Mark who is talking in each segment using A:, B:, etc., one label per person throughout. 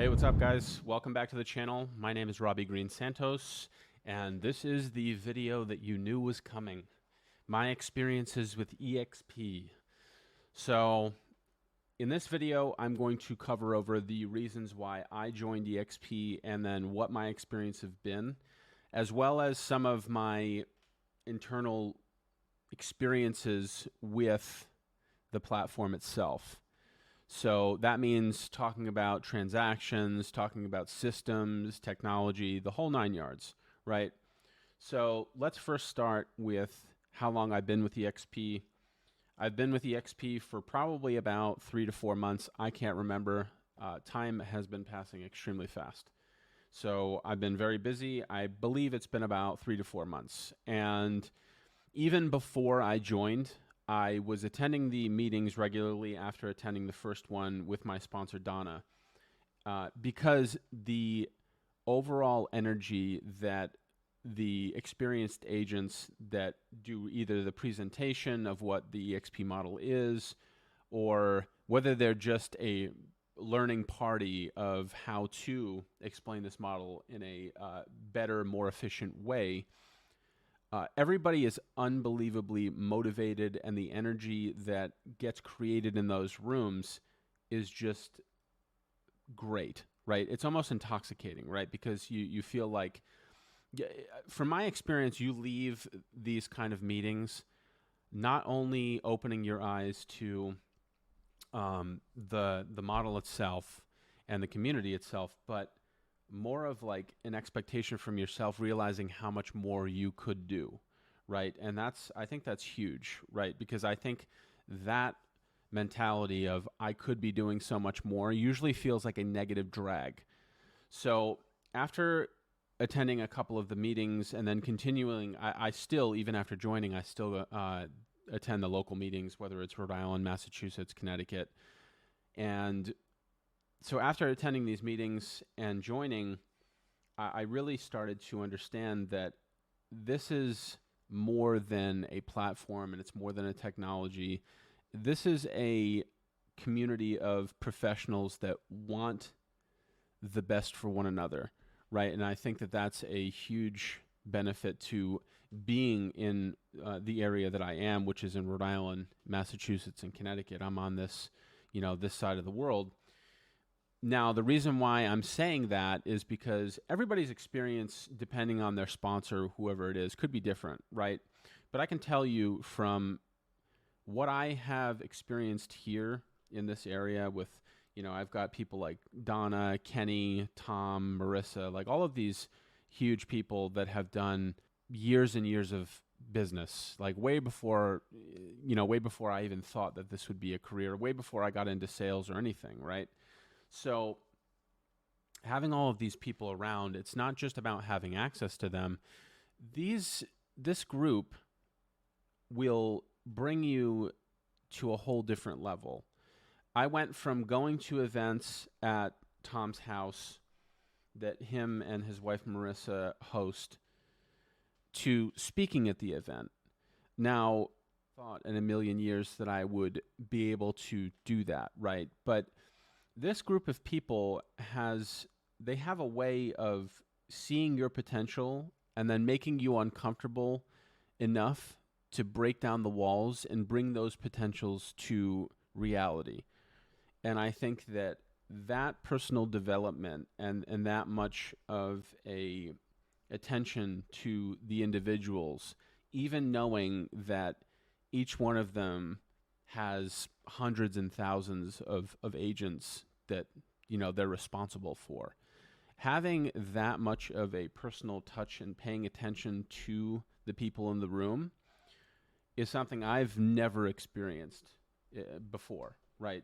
A: Hey, what's up guys? Welcome back to the channel. My name is Robbie Green Santos, and this is the video that you knew was coming. My experiences with eXp. So, in this video, I'm going to cover over the reasons why I joined eXp and then what my experience have been, as well as some of my internal experiences with the platform itself. So that means talking about transactions, talking about systems, technology, the whole nine yards, right? So let's first start with how long I've been with eXp. I've been with eXp for probably about 3 to 4 months. I can't remember. Time has been passing extremely fast. So I've been very busy. I believe it's been about 3 to 4 months. And even before I joined, I was attending the meetings regularly after attending the first one with my sponsor, Donna, because the overall energy that the experienced agents that do either the presentation of what the eXp model is, or whether they're just a learning party of how to explain this model in a better, more efficient way, everybody is unbelievably motivated, and the energy that gets created in those rooms is just great, right? It's almost intoxicating, right? Because you feel like, from my experience, you leave these kind of meetings not only opening your eyes to the model itself and the community itself, but more of like an expectation from yourself, realizing how much more you could do, right? And I think that's huge, right? Because I think that mentality of I could be doing so much more usually feels like a negative drag. So after attending a couple of the meetings and then continuing, I still, even after joining, I still attend the local meetings, whether it's Rhode Island, Massachusetts, Connecticut. And so after attending these meetings and joining, I really started to understand that this is more than a platform and it's more than a technology. This is a community of professionals that want the best for one another, right? And I think that that's a huge benefit to being in the area that I am, which is in Rhode Island, Massachusetts, and Connecticut. I'm on this, this side of the world. Now, the reason why I'm saying that is because everybody's experience, depending on their sponsor, whoever it is, could be different, right? But I can tell you from what I have experienced here in this area with, I've got people like Donna, Kenny, Tom, Marissa, like all of these huge people that have done years and years of business, like way before I even thought that this would be a career, way before I got into sales or anything, right? So having all of these people around, it's not just about having access to them. This group will bring you to a whole different level. I went from going to events at Tom's house that him and his wife Marissa host to speaking at the event. Now, I thought in a million years that I would be able to do that, right? But this group of people they have a way of seeing your potential and then making you uncomfortable enough to break down the walls and bring those potentials to reality. And I think that personal development and that much of a attention to the individuals, even knowing that each one of them has hundreds and thousands of agents that they're responsible for. Having that much of a personal touch and paying attention to the people in the room is something I've never experienced before, right?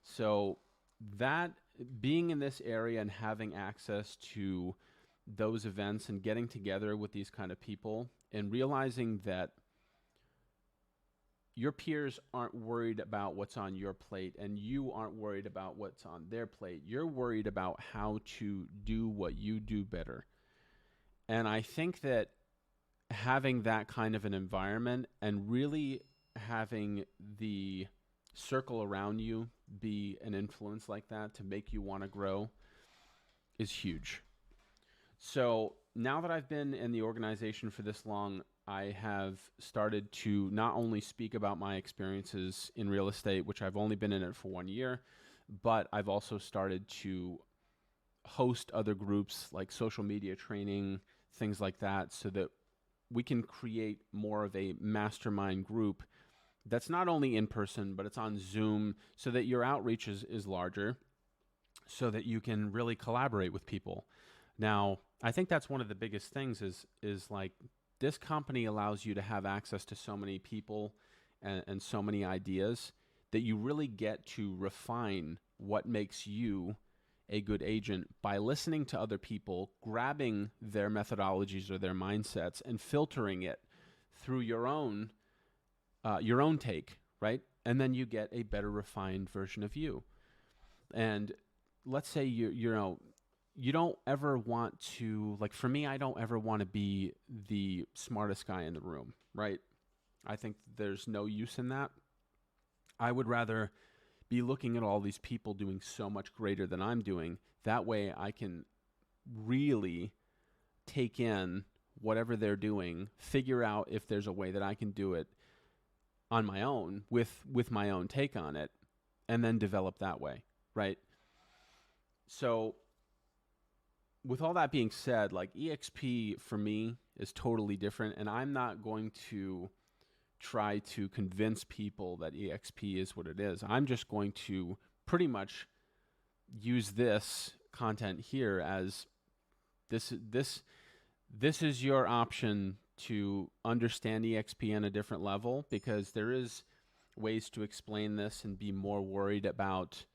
A: So that being in this area and having access to those events and getting together with these kind of people and realizing that your peers aren't worried about what's on your plate and you aren't worried about what's on their plate. You're worried about how to do what you do better. And I think that having that kind of an environment and really having the circle around you be an influence like that to make you want to grow is huge. So now that I've been in the organization for this long, I have started to not only speak about my experiences in real estate, which I've only been in it for 1 year, but I've also started to host other groups like social media training, things like that, so that we can create more of a mastermind group that's not only in person, but it's on Zoom, so that your outreach is larger, so that you can really collaborate with people. Now, I think that's one of the biggest things is like this company allows you to have access to so many people and so many ideas that you really get to refine what makes you a good agent by listening to other people, grabbing their methodologies or their mindsets, and filtering it through your own take, right? And then you get a better refined version of you. And let's say you don't ever want to, like for me, I don't ever want to be the smartest guy in the room, right? I think there's no use in that. I would rather be looking at all these people doing so much greater than I'm doing. That way I can really take in whatever they're doing, figure out if there's a way that I can do it on my own with my own take on it, and then develop that way, right? So with all that being said, like eXp for me is totally different, and I'm not going to try to convince people that eXp is what it is. I'm just going to pretty much use this content here as this is your option to understand eXp on a different level, because there is ways to explain this and be more worried about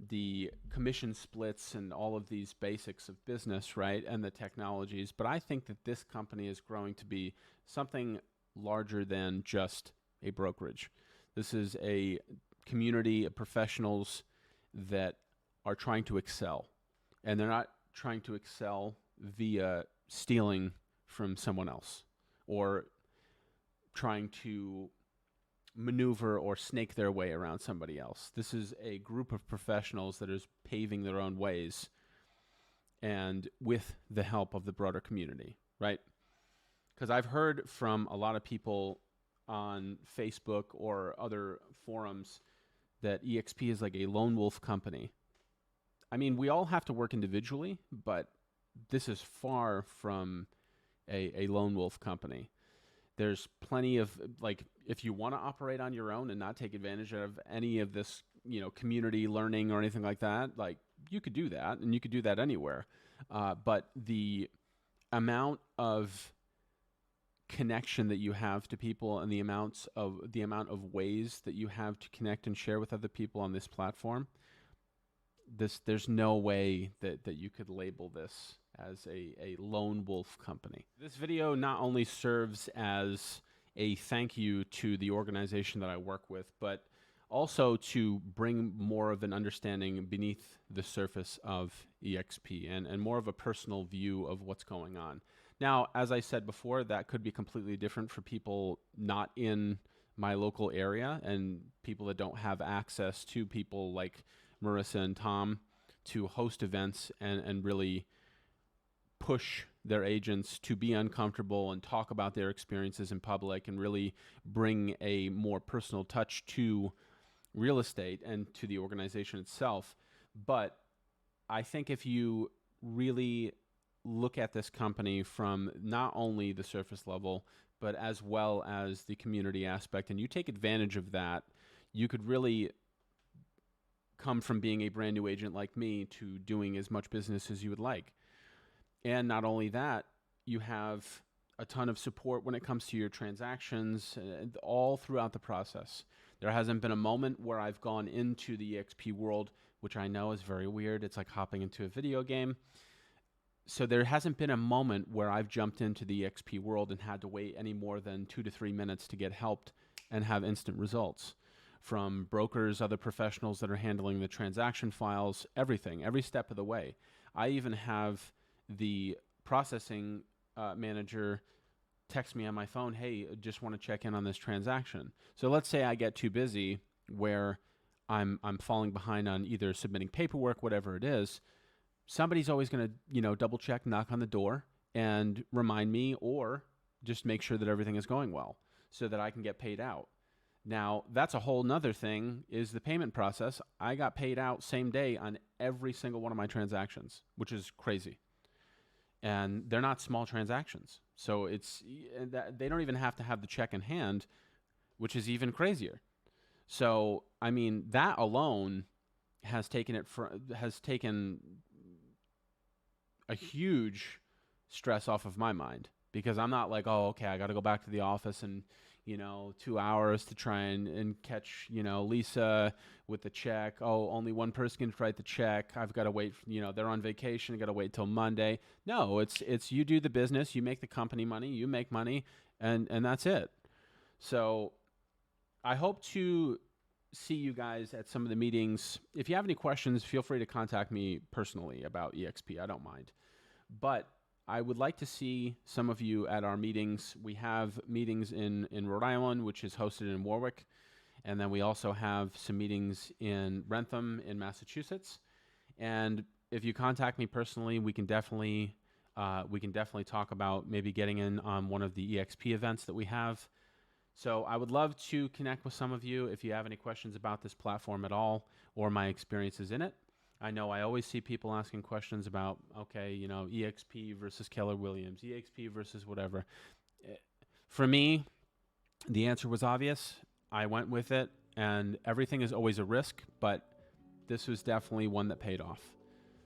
A: the commission splits and all of these basics of business, right? And the technologies. But I think that this company is growing to be something larger than just a brokerage. This is a community of professionals that are trying to excel. And they're not trying to excel via stealing from someone else or trying to maneuver or snake their way around somebody else. This is a group of professionals that is paving their own ways, and with the help of the broader community, right? Because I've heard from a lot of people on Facebook or other forums that eXp is like a lone wolf company. I mean, we all have to work individually, but this is far from a lone wolf company. There's plenty of, like, if you want to operate on your own and not take advantage of any of this, community learning or anything like that, like, you could do that, and you could do that anywhere. But the amount of connection that you have to people and the amount of ways that you have to connect and share with other people on this platform, there's no way that you could label this as a lone wolf company. This video not only serves as a thank you to the organization that I work with, but also to bring more of an understanding beneath the surface of eXp and more of a personal view of what's going on. Now, as I said before, that could be completely different for people not in my local area and people that don't have access to people like Marissa and Tom to host events and really push their agents to be uncomfortable and talk about their experiences in public and really bring a more personal touch to real estate and to the organization itself. But I think if you really look at this company from not only the surface level, but as well as the community aspect, and you take advantage of that, you could really come from being a brand new agent like me to doing as much business as you would like. And not only that, you have a ton of support when it comes to your transactions all throughout the process. There hasn't been a moment where I've gone into the eXp world, which I know is very weird. It's like hopping into a video game. So there hasn't been a moment where I've jumped into the eXp world and had to wait any more than 2 to 3 minutes to get helped and have instant results from brokers, other professionals that are handling the transaction files, everything, every step of the way. I even have the processing manager text me on my phone, hey, just want to check in on this transaction. So let's say I get too busy where I'm falling behind on either submitting paperwork, whatever it is. somebody's always going to, double check, knock on the door and remind me, or just make sure that everything is going well so that I can get paid out. Now, that's a whole nother thing, is the payment process. I got paid out same day on every single one of my transactions, which is crazy. And they're not small transactions. So they don't even have to have the check in hand, which is even crazier. So, I mean, that alone has taken a huge stress off of my mind, because I'm not like, oh, okay, I got to go back to the office and 2 hours to try and catch, Lisa with the check. Oh, only one person can write the check. I've got to wait, they're on vacation. I got to wait till Monday. No, it's you do the business, you make the company money, you make money, and that's it. So I hope to see you guys at some of the meetings. If you have any questions, feel free to contact me personally about eXp. I don't mind. But I would like to see some of you at our meetings. We have meetings in Rhode Island, which is hosted in Warwick. And then we also have some meetings in Rentham in Massachusetts. And if you contact me personally, we can definitely talk about maybe getting in on one of the eXp events that we have. So I would love to connect with some of you if you have any questions about this platform at all, or my experiences in it. I know I always see people asking questions about, okay, eXp versus Keller Williams, eXp versus whatever. For me, the answer was obvious. I went with it, and everything is always a risk, but this was definitely one that paid off.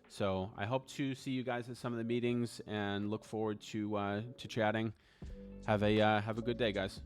A: So I hope to see you guys at some of the meetings, and look forward to chatting. Have a good day, guys.